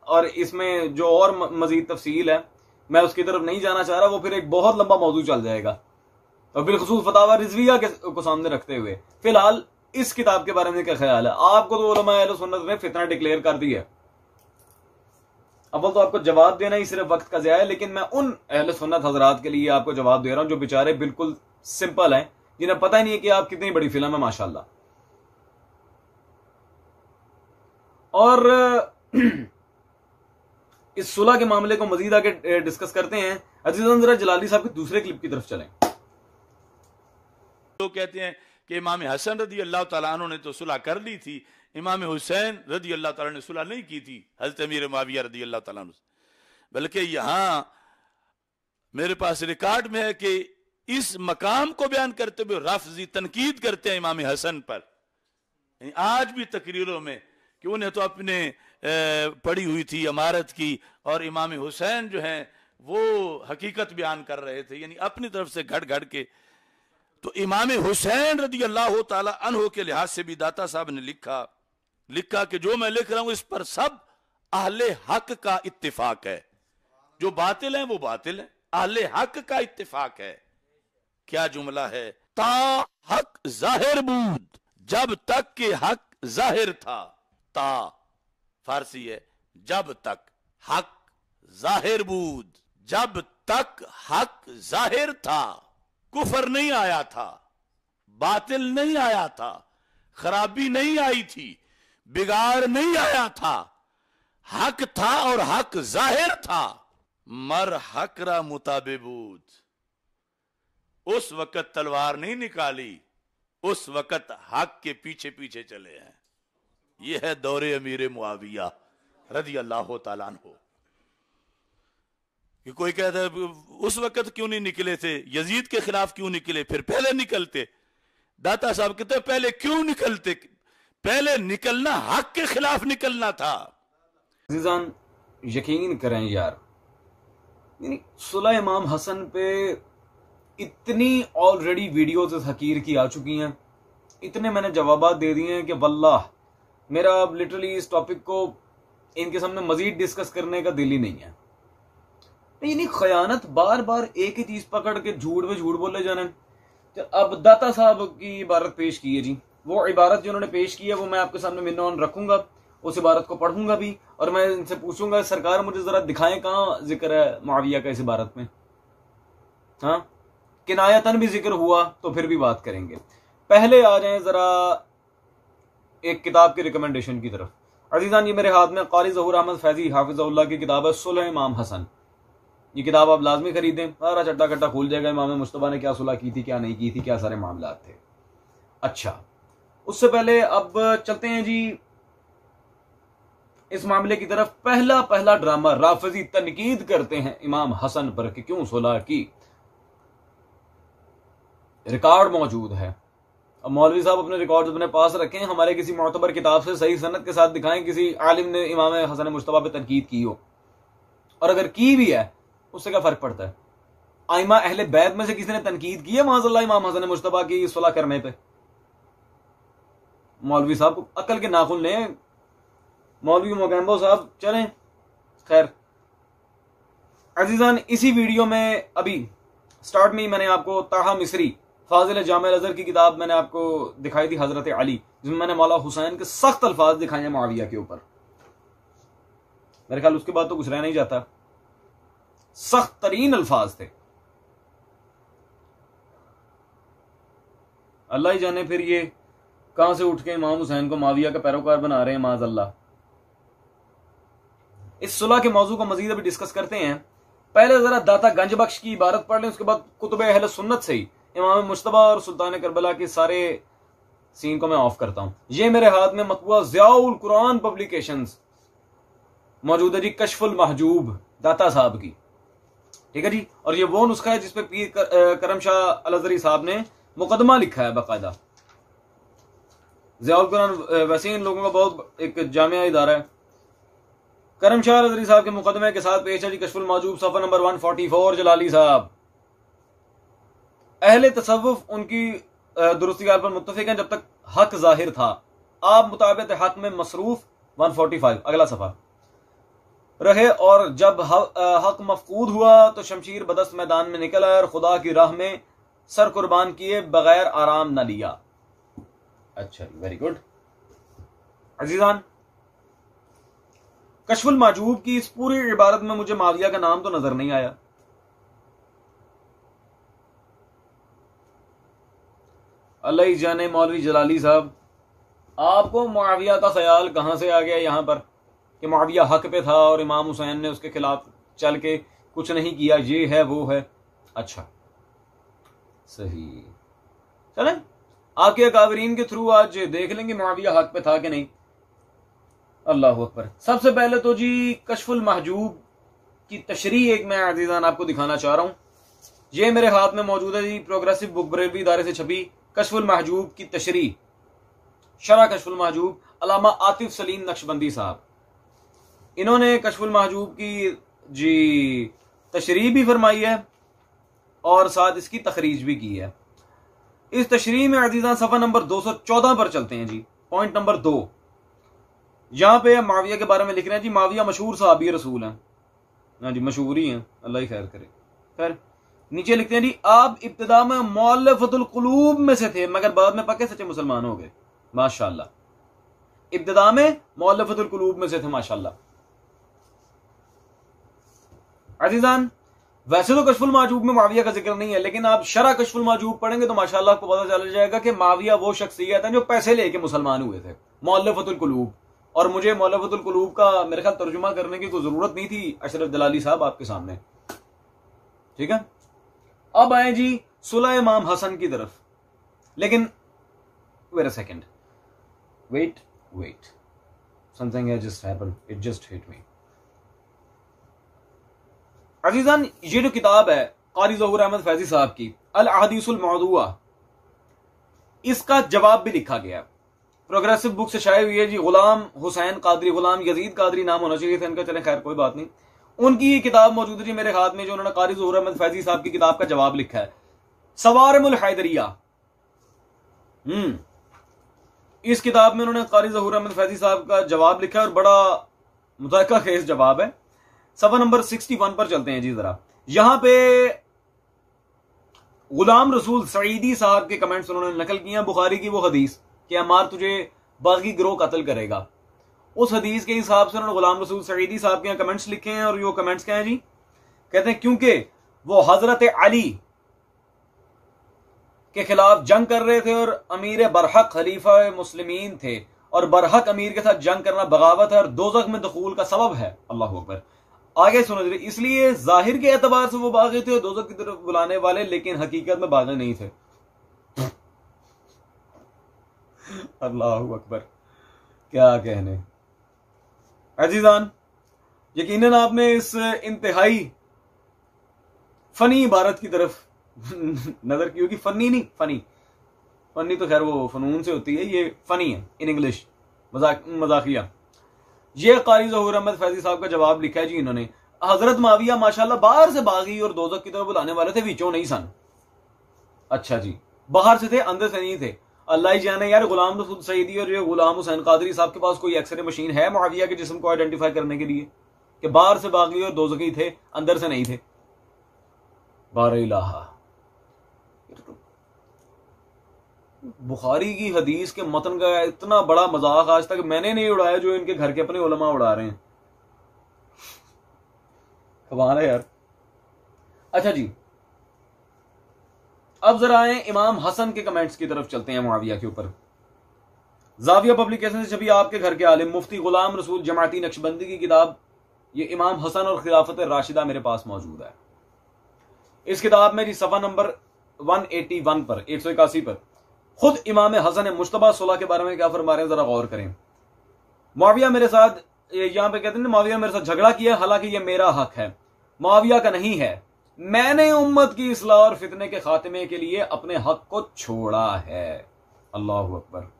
और इसमें जो और मजीद तफसील है मैं उसकी तरफ नहीं जाना चाह रहा, वो फिर एक बहुत लंबा मौजू चल जाएगा। और बिलखुसूस फतावा रिजविया को सामने रखते हुए फिलहाल इस किताब के बारे में क्या ख्याल है? आपको तो उलमा अहले सुन्नत ने फितना डिक्लेयर कर दी है। अव्वल तो आपको जवाब देना ही सिर्फ वक्त का ज़िया है, लेकिन मैं उन अहले सुन्नत हजरात के लिए आपको जवाब दे रहा हूं जो बेचारे बिल्कुल सिंपल हैं, जिन्हें पता ही नहीं है कि आप कितनी बड़ी फिल्म है माशाल्लाह। और इस सुलह के मामले को मजीद आगे डिस्कस करते हैं। अजीज़ान, जरा जलाली साहब के दूसरे क्लिप की तरफ चलें। लोग कहते हैं कि इमाम हसन रदी अल्लाह तआला अन्हु ने तो सुलह कर ली थी, इमाम हुसैन रदी अल्लाह तआला ने सुलह नहीं की थी हजरत अमीर मुआविया रदी अल्लाह तआला अन्हु। बल्कि यहां मेरे पास रिकॉर्ड में है कि इस मकाम को बयान करते हुए रफ्जी तनकीद करते हैं इमाम हसन पर, आज भी तकरीरों में, कि उन्हें तो अपने पढ़ी हुई थी इमारत की, और इमाम हुसैन जो हैं वो हकीकत बयान कर रहे थे, यानी अपनी तरफ से घड़ घड़ के। तो इमाम हुसैन रदी अल्लाह ताला अन्हो के लिहाज से भी दाता साहब ने लिखा कि जो मैं लिख रहा हूं इस पर सब अहले हक का इत्तिफाक है, जो बातिल है वो बातिल है, अहले हक का इत्तिफाक है। क्या जुमला है, ता हक जाहिर बूद, जब तक के हक जाहिर था, ता फारसी है, जब तक हक जाहिर बूद, जब तक हक जाहिर था, कुफर नहीं आया था, बातिल नहीं आया था, खराबी नहीं आई थी, बिगाड़ नहीं आया था, हक था और हक जाहिर था। मर हकरा मुताबिबूद, उस वक्त तलवार नहीं निकाली, उस वक्त हक के पीछे पीछे चले हैं। यह है दौरे अमीर मुआविया रदी अल्लाह ताला अन्हु। कि कोई कहता है उस वक्त क्यों नहीं निकले थे, यजीद के खिलाफ क्यों निकले, फिर पहले निकलते। दाता साहब कहते पहले क्यों निकलते, पहले निकलना हक के खिलाफ निकलना था। अज़ीज़ान यकीन करें यार, यानी सुलह इमाम हसन पे इतनी ऑलरेडी वीडियोस इस हकीर की आ चुकी हैं, इतने मैंने जवाबात दे दिए हैं कि वल्लाह मेरा लिटरली इस टॉपिक को इनके सामने मजीद डिस्कस करने का दिल ही नहीं है। यानी खयानत, बार बार एक ही चीज पकड़ के झूठ में झूठ बोले जाने। तो अब दाता साहब की इबारत पेश की है जी, वो इबारत जो उन्होंने पेश की है वो मैं आपके सामने मिन्नौन रखूंगा, उस इबारत को पढ़ूंगा भी, और मैं इनसे पूछूंगा सरकार मुझे जरा दिखाएं कहाँ जिक्र है मुआविया का इस इबारत में। हाँ, किनायतन भी जिक्र हुआ तो फिर भी बात करेंगे। पहले आ जाएं जरा एक किताब की रिकमेंडेशन की तरफ। अजीजान, ये मेरे हाथ में क़ारी ज़हूर अहमद फैजी हाफिज़हुल्लाह की किताब है सुलह इमाम हसन। ये किताब आप लाजमी खरीदें, सारा चट्टा कट्टा खुल जाएगा इमाम मुस्तफ़ा ने क्या सुलह की थी, क्या नहीं की थी, क्या सारे मामला थे। अच्छा, उससे पहले अब चलते हैं जी इस मामले की तरफ। पहला ड्रामा राफिज़ी तनकीद करते हैं इमाम हसन पर कि क्यों सुलह की, रिकॉर्ड मौजूद है। अब मौलवी साहब अपने रिकॉर्ड अपने पास रखें, हमारे किसी मोतबर किताब से सही सनद के साथ दिखाएं किसी आलिम ने इमाम हसन मुस्तफा पे तनकीद की हो, और अगर की भी है उससे क्या फर्क पड़ता है। आइमा अहले बैत में से किसी ने तनकीद की है माज़अल्लाह इमाम हसन मुस्तफा की सुलह करने पे? मौलवी साहब को अकल के नाखुन लें, मौलवी मोगैम्बो साहब चलें। खैर अजीजान, इसी वीडियो में अभी स्टार्ट में ही मैंने आपको ताहा मिस्री फाजिल जामे अज़हर की किताब मैंने आपको दिखाई थी हजरत अली, जिसमें मैंने मौला हुसैन के सख्त अल्फाज दिखाए हैं मुआविया के ऊपर। मेरे ख्याल उसके बाद तो कुछ रह नहीं जाता, सख्त तरीन अल्फाज थे। अल्लाह ही जाने फिर ये कहां से उठ के इमाम हुसैन को मुआविया का पैरोकार बना रहे हैं माज़अल्लाह। इस सुलह के मौजू को मजीद अभी डिस्कस करते हैं। पहले जरा दाता गंज बख्श की इबारत पढ़ लें, उसके बाद कुतुब अहले सुन्नत से ही इमाम मुश्तबा और सुल्तान करबला के सारे सीन को मैं ऑफ करता हूं। ये मेरे हाथ में मतबूआ ज़ियाउल कुरान पब्लिकेशंस मौजूद है जी, कश्फुल महजूब दाता साहब की, ठीक है जी। और ये वो नुस्खा है जिसपे पीर करम शाह अल-अज़हरी साहब ने मुकदमा लिखा है बाकायदा। ज़ियाउल कुरान वैसे इन लोगों का बहुत एक जामिया इदारा है। करम शाह अल-अज़हरी साहब के मुकदमे के साथ पेश है जी कश्फुल महजूब सफ़ा नंबर 144 जलाली साहब। अहले तसव्वुफ उनकी दुरुस्ती पर मुत्तफिक हैं जब तक हक जाहिर था। आप मुताबित हक में मसरूफ 145 अगला सफा रहे, और जब हक मफकूद हुआ तो शमशीर बदस्त मैदान में निकल आया और खुदा की राह में सर कुर्बान किए बगैर आराम न लिया। अच्छा, वेरी गुड अजीजान। कश्फुल महजूब की इस पूरी इबारत में मुझे मुआविया का नाम तो नजर नहीं आया। अल्लाह ही जाने मौलवी जलाली साहब, आपको मुआविया का ख्याल कहां से आ गया यहां पर कि मुआविया हक पे था और इमाम हुसैन ने उसके खिलाफ चल के कुछ नहीं किया, ये है वो है। अच्छा सही, चलें आपके अकाबरीन के थ्रू आज देख लेंगे मुआविया हक पे था कि नहीं। अल्लाह अकबर। सबसे पहले तो जी कशफुल महजूब की तशरीह एक मैं अजीजान आपको दिखाना चाह रहा हूं। ये मेरे हाथ में मौजूद है जी, प्रोग्रेसिव बुक बरेलवी इदारे से छपी कशफुल महजूब की तशरीह, शरह कशफुल महजूब, अल्लामा आतिफ सलीम नक्शबंदी साहब। इन्होंने कशफुल महजूब की जी तशरीह भी फरमाई है और साथ इसकी तखरीज भी की है। इस तशरीह में अजीजान सफ़ा नंबर 214 पर चलते हैं जी। पॉइंट नंबर 2, यहां पे माविया के बारे में लिख रहे हैं जी, माविया मशहूर सहाबी रसूल हैं। हाँ जी, मशहूर ही हैं, अल्लाह ही खैर करे। खैर नीचे लिखते हैं जी, आप इब्तिदा में मुअल्लफतुल कुलूब में से थे मगर बाद में पक्के सच्चे मुसलमान हो गए। माशाअल्लाह, इब्तिदा में मुअल्लफतुल कुलूब में से थे, माशाअल्लाह। अजीजान वैसे तो कशफुल महजूब में माविया का जिक्र नहीं है, लेकिन आप शरह कशफुल महजूब पढ़ेंगे तो माशाअल्लाह आपको पता चल जाएगा कि माविया वो शख्सियत है जो पैसे लेके मुसलमान हुए थे, मुअल्लफतुल कुलूब। और मुझे मुअल्लफतुल कुलूब का मेरे ख्याल तर्जुमा करने की कोई जरूरत नहीं थी अशरफ जलाली साहब आपके सामने, ठीक है। अब आए जी सुलह इमाम हसन की तरफ, लेकिन wait a second, wait something has just happened, it just hit me. अजीजान ये जो किताब है कारी ज़हूर अहमद फैजी साहब की अल अहदीसुल मौदूआ, इसका जवाब भी लिखा गया, प्रोग्रेसिव बुक से शाये हुई है जी। गुलाम हुसैन कादरी, गुलाम यजीद कादरी नाम होना चाहिए था इनका, चले खैर कोई बात नहीं। उनकी ये किताब मौजूद है जी मेरे हाथ में, जो उन्होंने कारी ज़हूर अहमद फैजी साहब की किताब का जवाब लिखा है, सवारिमुल हैदरिया। इस किताब में उन्होंने कारी ज़हूर अहमद फैजी साहब का जवाब लिखा है और बड़ा मुज़ाहिका खेज जवाब है। सफ़ा नंबर 61 पर चलते हैं जी जरा। यहां पे गुलाम रसूल सईदी साहब के कमेंट्स उन्होंने नकल किए हैं, बुखारी की वो हदीस कि अमार तुझे बागी गिरोह कत्ल करेगा, उस हदीस के हिसाब से उन्होंने गुलाम रसूल सईदी साहब के कमेंट्स लिखे हैं। और ये कमेंट्स क्या हैं जी, कहते हैं क्योंकि वो हजरत अली के खिलाफ जंग कर रहे थे और अमीर बरहक खलीफा मुस्लिमीन थे, और बरहक अमीर के साथ जंग करना बगावत है और दोज़ख में दखूल का सबब है। अल्लाह अकबर। आगे सुनो जी, इसलिए जाहिर के एतबार से वो बागी थे और दोज़ख की तरफ बुलाने वाले, लेकिन हकीकत में बागी नहीं थे। अल्लाह अकबर, क्या कहने। अजीजान यकीनन आपने इस इंतहाई फनी इबारत की तरफ नजर की होगी, फनी नहीं, फनी तो खैर वो फनून से होती है, ये फनी है इन इंग्लिश, मजाकिया। ये कारी ज़हूर अहमद फैजी साहब का जवाब लिखा है जी इन्होंने। हजरत माविया माशाल्लाह बाहर से बागी और दोज़ख की तरफ बुलाने वाले थे, विचों नहीं सन। अच्छा जी, बाहर से थे, अंदर से नहीं थे। अल्लाह ही जाने यार, गुलाम रसूल सईदी और ये गुलाम हुसैन कादरी साहब के पास कोई एक्सरे मशीन है मुआविया के जिस्म को आइडेंटिफाई करने के लिए कि बाहर से बागी और दोज़खी थे, अंदर से नहीं थे। बार इलाहा, बुखारी की हदीस के मतन का इतना बड़ा मजाक आज तक मैंने नहीं उड़ाया जो इनके घर के अपने उलमा उड़ा रहे हैं। कमाल है यार। अच्छा जी, अब जरा आए इमाम हसन के कमेंट्स की तरफ चलते हैं मुआविया के ऊपर। जाविया पब्लिकेशन से छपी आपके घर के आलिम मुफ्ती गुलाम रसूल जमाती नक्शबंदी की किताब, ये इमाम हसन और खिलाफत राशिदा मेरे पास मौजूद है। इस किताब में जी सफ़ा नंबर 181 पर 181 पर खुद इमाम हसन मुश्तबा सुलह के बारे में क्या फरमा रहे हैं, जरा गौर करें। मुआविया मेरे साथ, यहां पे कहते हैं मुआविया मेरे साथ झगड़ा किया, हालांकि यह मेरा हक है, मुआविया का नहीं है। मैंने उम्मत की इस्लाह और फितने के खात्मे के लिए अपने हक को छोड़ा है। अल्लाह अकबर।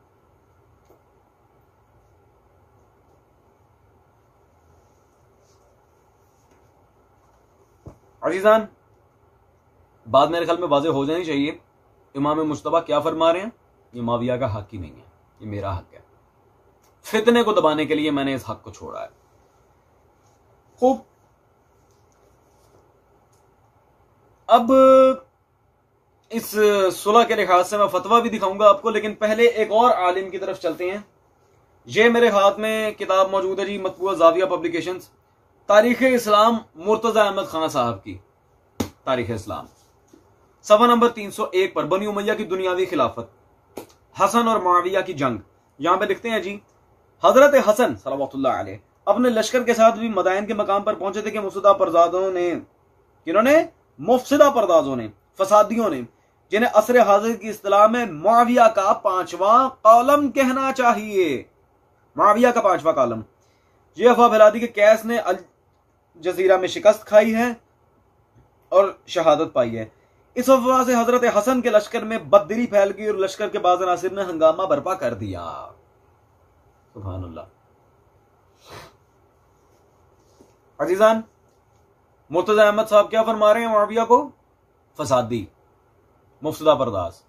अजीजान बात मेरे ख्याल में वाज़ेह हो जानी चाहिए, इमाम मुश्तबा क्या फरमा रहे हैं, ये मुआविया का हक ही नहीं है, ये मेरा हक है। फितने को दबाने के लिए मैंने इस हक को छोड़ा है। खूब, अब इस सुलह के लिहाज से मैं फतवा भी दिखाऊंगा आपको, लेकिन पहले एक और आलिम की तरफ चलते हैं। ये मेरे हाथ में किताब मौजूद है जी, मतबूआ जाविया पब्लिकेशंस, तारीख इस्लाम मुर्तजा अहमद खान साहब की तारीख इस्लाम, सफ़ा नंबर 301 पर बनी उमैया की दुनियावी खिलाफत, हसन और मुआविया की जंग। यहां पे लिखते हैं जी, हजरत हसन सल्लल्लाहु अलैहि अपने लश्कर के साथ भी मदाइन के मकाम पर पहुंचे थे कि मुफ्सदा परदाजों ने, किन्होंने, मुफ्सदा परदाजों ने, फसादियों ने जिन्हें असर हाजिर की इस्तिलाह में मुआविया का 5वां कॉलम कहना चाहिए। मुआविया का 5वां कॉलम। ये अफवाह फैला दी कि कैस ने अल जजीरा में शिकस्त खाई है और शहादत पाई है। इस अफवाह से हजरत हसन के लश्कर में बददिली फैल गई और लश्कर के बाज़ अनासिर ने हंगामा बर्पा कर दिया। सुभान अल्लाह। अजीजान, मुर्तजा अहमद साहब क्या फरमा रहे हैं? मुआविया को फसादी, मुफ्सदा परदास।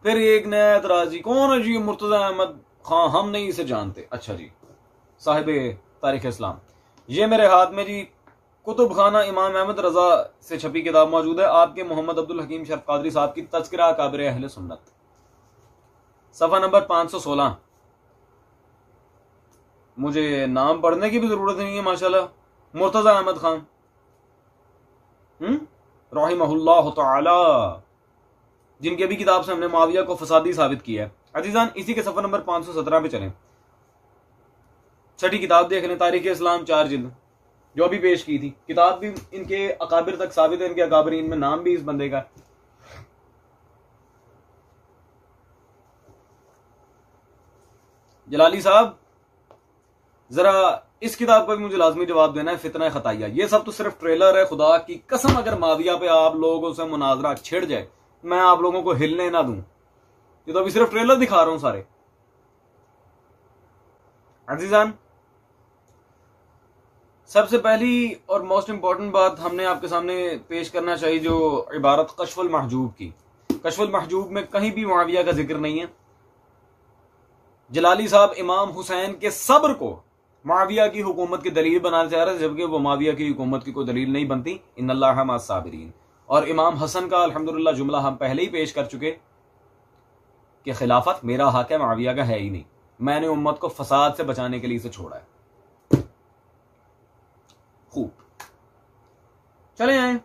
फिर एक नया एतराजी, कौन है जी मुर्तजा अहमद खां? हम नहीं इसे जानते। अच्छा जी, साहिब तारीख इस्लाम। ये मेरे हाथ में जी कुतुब खाना इमाम अहमद रजा से छपी किताब मौजूद है, आपके मोहम्मद अब्दुल हकीम शरफ कादरी साहब की तज़किरा अकाबिर अहले सुन्नत, सफ़ा नंबर 516। मुझे नाम पढ़ने की भी जरूरत नहीं है माशाल्लाह। मुर्तजा अहमद खान रहिमहुल्लाह तआला, जिनकी अभी किताब से हमने मुआविया को फसादी साबित किया है। अजीजान, इसी के सफ़ा नंबर 517 पे चलें। छठी किताब देख लें, तारीख इस्लाम 4 जिल्द, जो अभी पेश की थी। किताब भी इनके अकाबिर तक साबित है, इनके अकाबरीन में नाम भी इस बंदे का। जलाली साहब, जरा इस किताब का भी मुझे लाजमी जवाब देना है। फितना खताइया, ये सब तो सिर्फ ट्रेलर है। खुदा की कसम, अगर माविया पे आप लोगों से मुनाजरा छिड़ जाए, मैं आप लोगों को हिलने ना दूं। ये तो अभी सिर्फ ट्रेलर दिखा रहा हूं सारे। अजीजान, सबसे पहली और मोस्ट इंपॉर्टेंट बात हमने आपके सामने पेश करना चाहिए, जो इबारत कश्फुल महजूब की। कश्फुल महजूब में कहीं भी मुआविया का जिक्र नहीं है। जलाली साहब इमाम हुसैन के सब्र को मुआविया की हुकूमत की दलील बनाना चाह रहे थे, जबकि वो मुआविया की हुकूमत की कोई दलील नहीं बनती। इन्नल्लाह मअस साबिरीन। और इमाम हसन का अल्हम्दुलिल्लाह जुमला हम पहले ही पेश कर चुके कि खिलाफत मेरा हक है, मुआविया का है ही नहीं। मैंने उम्मत को फसाद से बचाने के लिए इसे छोड़ा है। खूब, चले आए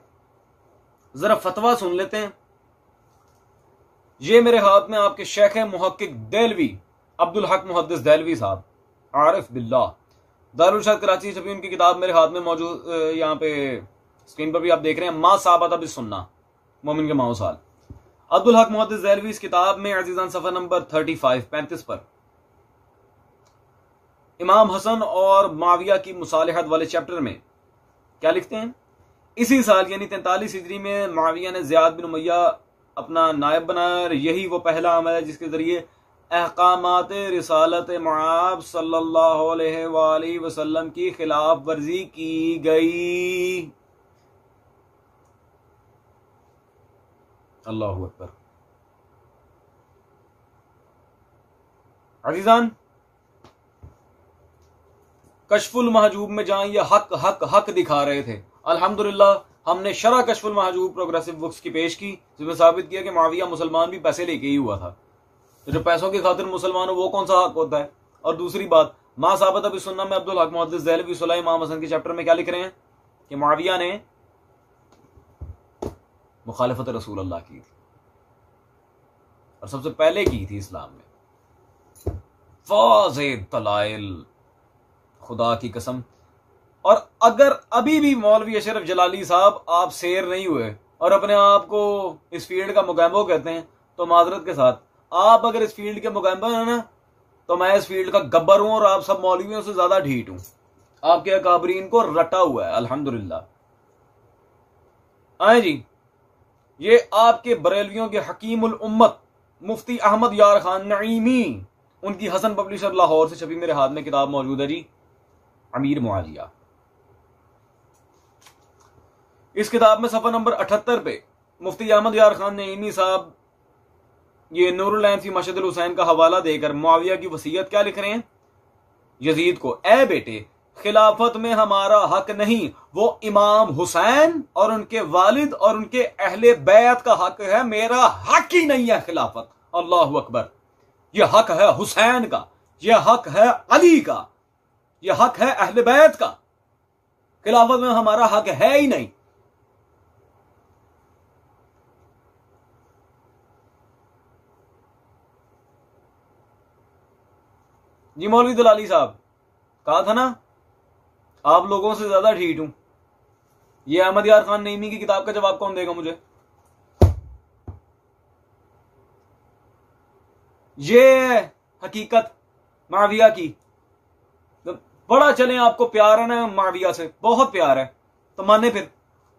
जरा फतवा सुन लेते हैं। ये मेरे हाथ में आपके शेख मुहक्किक देलवी अब्दुल हक मुहद्दिस देलवी साहब, आरिफ बिल्लाह, दारुल इरशाद कराची छपी उनकी किताब मेरे हाथ में मौजूद। यहाँ पे स्क्रीन पर भी आप देख रहे हैं, मा साबत अब सुन्ना, मोमिन के माओ साल। अब्दुल हक मुहद्दिस देलवी इस किताब में अजीजान सफा नंबर 35 पर इमाम हसन और माविया की मुसालिहत वाले चैप्टर में क्या लिखते हैं? इसी साल यानी 43 हिजरी में माविया ने ज़ियाद बिन उमैया अपना नायब बनाया। यही वो पहला अमल है जिसके जरिए अहकामात रिसालत मुआब सल्लल्लाहु अलैहि वसल्लम की खिलाफ वर्जी की गई। अल्लाहु अकबर। अजीजान, कश्फुल महजूब में जहां ये हक हक हक दिखा रहे थे, अल्हम्दुलिल्लाह हमने शरह कश्फुल महजूब प्रोग्रेसिव बुक्स की पेश की, जिसमें साबित किया कि मुआविया मुसलमान भी पैसे लेके ही हुआ था। तो जो पैसों की खातिर मुसलमान हो वो कौन सा हक होता है? और दूसरी बात, मा साबत अब सुन्ना में अब्दुल हक मुहद्दिस देहलवी सुलह इमाम हसन के चैप्टर में क्या लिख रहे हैं कि मुआविया ने मुखालिफत रसूल अल्लाह की थी और सबसे पहले की थी इस्लाम में। वाज़े दलाइल, खुदा की कसम। और अगर अभी भी मौलवी अशरफ जलाली साहब आप शेर नहीं हुए और अपने आप को इस फील्ड का मुगैम्बो कहते हैं, तो माजरत के साथ, आप अगर इस फील्ड के मुगैम्बो हैं ना, तो मैं इस फील्ड का गब्बर हूं और आप सब मौलवियों से ज्यादा ढीठ हूं। आपके अकाबरीन को रटा हुआ है अल्हम्दुलिल्लाह। आए जी, ये आपके बरेलवियों के हकीमुल उम्मत मुफ्ती अहमद यार खान नईमी, उनकी हसन पब्लिशर लाहौर से छपी मेरे हाथ में किताब मौजूद है जी, अमीर मुआविया। इस किताब में सफा नंबर 78 पे मुफ्ती अहमद यार खान नईमी साहब ये नूरुल ऐन फी मशहदुल हुसैन का हवाला देकर मुआविया की वसीयत क्या लिख रहे हैं यजीद को? ए बेटे, खिलाफत में हमारा हक नहीं, वो इमाम हुसैन और उनके वालिद और उनके अहले बैत का हक है, मेरा हक ही नहीं है खिलाफत। अल्लाहु अकबर। यह हक है हुसैन का, यह हक है अली का, यह हक है अहले बैत का। खिलाफत में हमारा हक है ही नहीं। जी मौलवी दलाली साहब, कहा था ना आप लोगों से ज्यादा ढीठ हूं। ये अहमद यार खान नईमी की किताब का जवाब कौन देगा मुझे? ये हकीकत माविया की, तो बड़ा चले आपको प्यार है ना माविया से, बहुत प्यार है, तो माने, फिर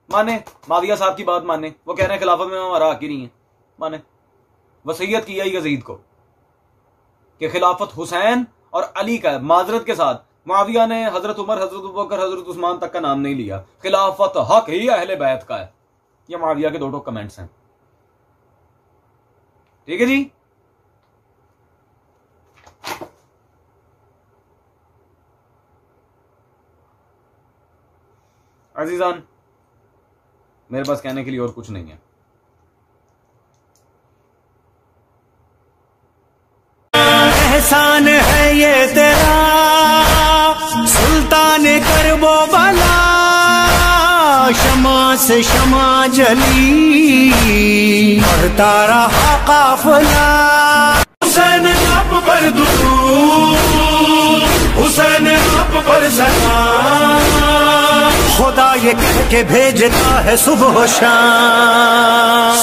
माने माविया साहब की बात माने। वो कह रहे हैं खिलाफत में हमारा हक ही नहीं है, माने। वसीयत किया ही यजीद को कि खिलाफत हुसैन और अली का है, माजरत के साथ माविया ने हजरत उमर, हजरत अबू बकर, हजरत उस्मान तक का नाम नहीं लिया। खिलाफत हक ही अहले बैत का है। ये माविया के दो कमेंट्स हैं, ठीक है जी। अजीजान, मेरे पास कहने के लिए और कुछ नहीं है। एहसान है ये तेरा सुल्तान करबो बला, शमा से शमा जली बढ़ता रहा काफिला। हुसैन आप पर दुरूद, हुसैन आप पर सलाम, खुदा ये कह के भेजता है सुबह शाम।